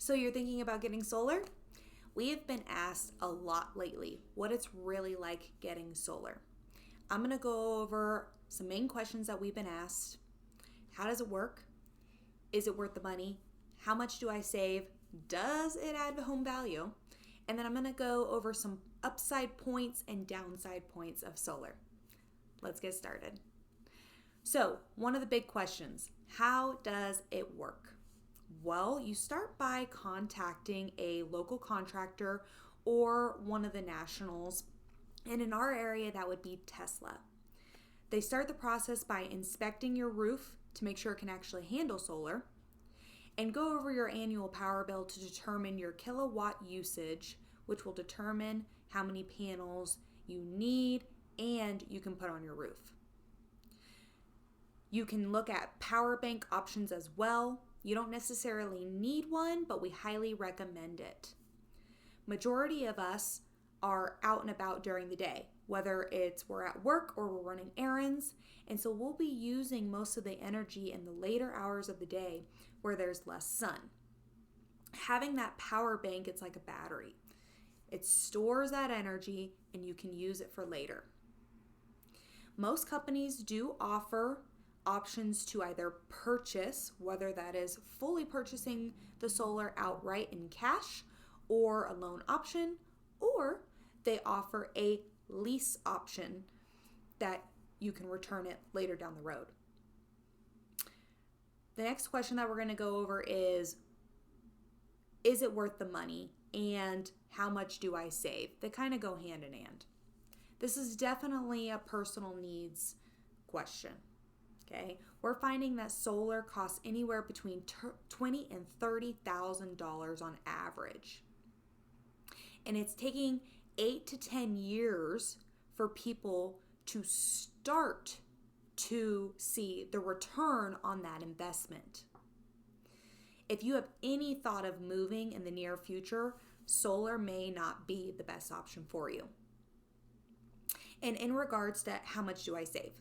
So you're thinking about getting solar? We have been asked a lot lately what it's really like getting solar. I'm going to go over some main questions that we've been asked. How does it work? Is it worth the money? How much do I save? Does it add home value? And then I'm going to go over some upside points and downside points of solar. Let's get started. So, one of the big questions, how does it work? Well, you start by contacting a local contractor or one of the nationals, and in our area that would be Tesla. They start the process by inspecting your roof to make sure it can actually handle solar, and go over your annual power bill to determine your kilowatt usage, which will determine how many panels you need and you can put on your roof. You can look at power bank options as well. You don't necessarily need one, but we highly recommend it. Majority of us are out and about during the day, whether it's we're at work or we're running errands, and so we'll be using most of the energy in the later hours of the day where there's less sun. Having that power bank, it's like a battery. It stores that energy and you can use it for later. Most companies do offer options to either purchase, whether that is fully purchasing the solar outright in cash or a loan option, or they offer a lease option that you can return it later down the road. The next question that we're going to go over is it worth the money and how much do I save? They kind of go hand in hand. This is definitely a personal needs question. Okay, we're finding that solar costs anywhere between $20,000 and $30,000 on average. And it's taking 8 to 10 years for people to start to see the return on that investment. If you have any thought of moving in the near future, solar may not be the best option for you. And in regards to how much do I save?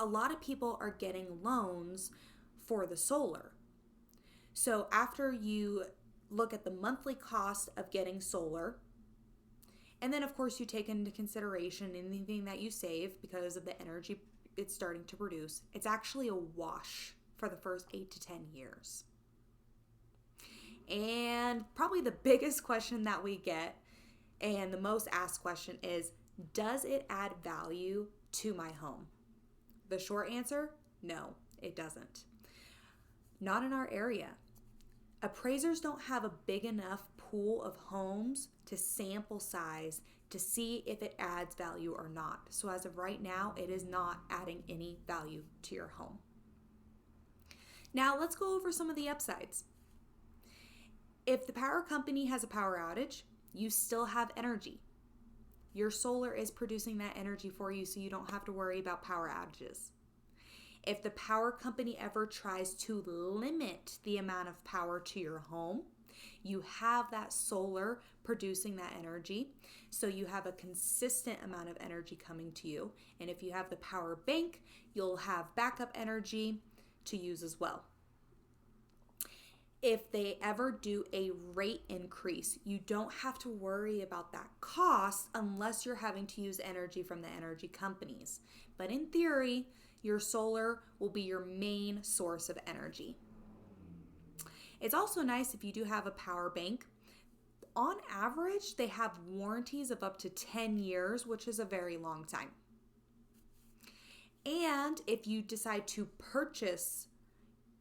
A lot of people are getting loans for the solar. So after you look at the monthly cost of getting solar, and then of course you take into consideration anything that you save because of the energy it's starting to produce, it's actually a wash for the first 8 to 10 years. And probably the biggest question that we get and the most asked question is, does it add value to my home? The short answer, no, it doesn't. Not in our area. Appraisers don't have a big enough pool of homes to sample size to see if it adds value or not. So as of right now, it is not adding any value to your home. Now let's go over some of the upsides. If the power company has a power outage, you still have energy. Your solar is producing that energy for you, so you don't have to worry about power outages. If the power company ever tries to limit the amount of power to your home, you have that solar producing that energy, so you have a consistent amount of energy coming to you. And if you have the power bank, you'll have backup energy to use as well. If they ever do a rate increase, you don't have to worry about that cost unless you're having to use energy from the energy companies. But in theory, your solar will be your main source of energy. It's also nice if you do have a power bank. On average, they have warranties of up to 10 years, which is a very long time. And if you decide to purchase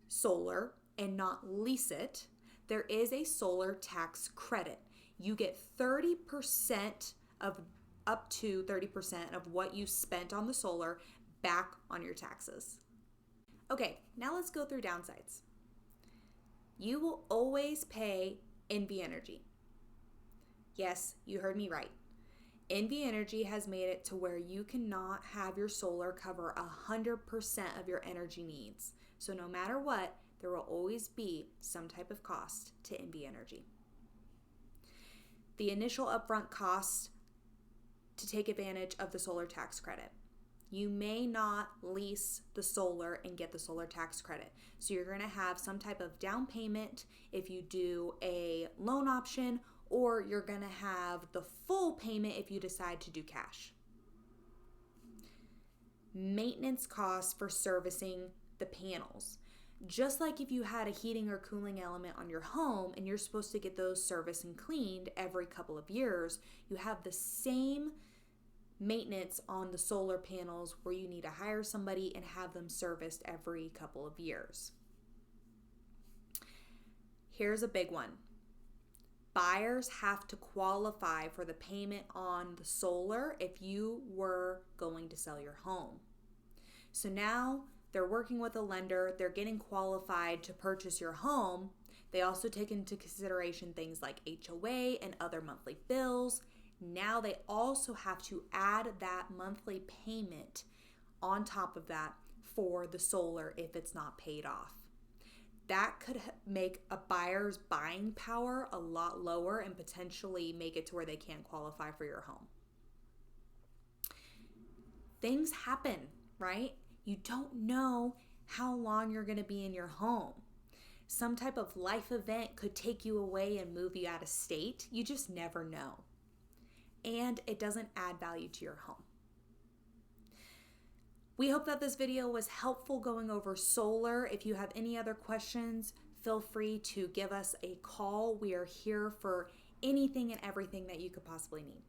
solar and not lease it, there is a solar tax credit. You get 30% of up to 30% of what you spent on the solar back on your taxes. Okay, now let's go through downsides. You will always pay NV Energy. Yes, you heard me right. NV Energy has made it to where you cannot have your solar cover 100% of your energy needs. So no matter what, there will always be some type of cost to NV Energy. The initial upfront cost to take advantage of the solar tax credit. you may not lease the solar and get the solar tax credit. So you're going to have some type of down payment if you do a loan option, or you're going to have the full payment if you decide to do cash. Maintenance costs for servicing the panels. Just like if you had a heating or cooling element on your home and you're supposed to get those serviced and cleaned every couple of years, you have the same maintenance on the solar panels where you need to hire somebody and have them serviced every couple of years. Here's a big one. Buyers have to qualify for the payment on the solar if you were going to sell your home. So now they're working with a lender, they're getting qualified to purchase your home. They also take into consideration things like HOA and other monthly bills. Now they also have to add that monthly payment on top of that for the solar if it's not paid off. That could make a buyer's buying power a lot lower and potentially make it to where they can't qualify for your home. Things happen, right? You don't know how long you're going to be in your home. Some type of life event could take you away and move you out of state. You just never know. And it doesn't add value to your home. We hope that this video was helpful going over solar. If you have any other questions, feel free to give us a call. We are here for anything and everything that you could possibly need.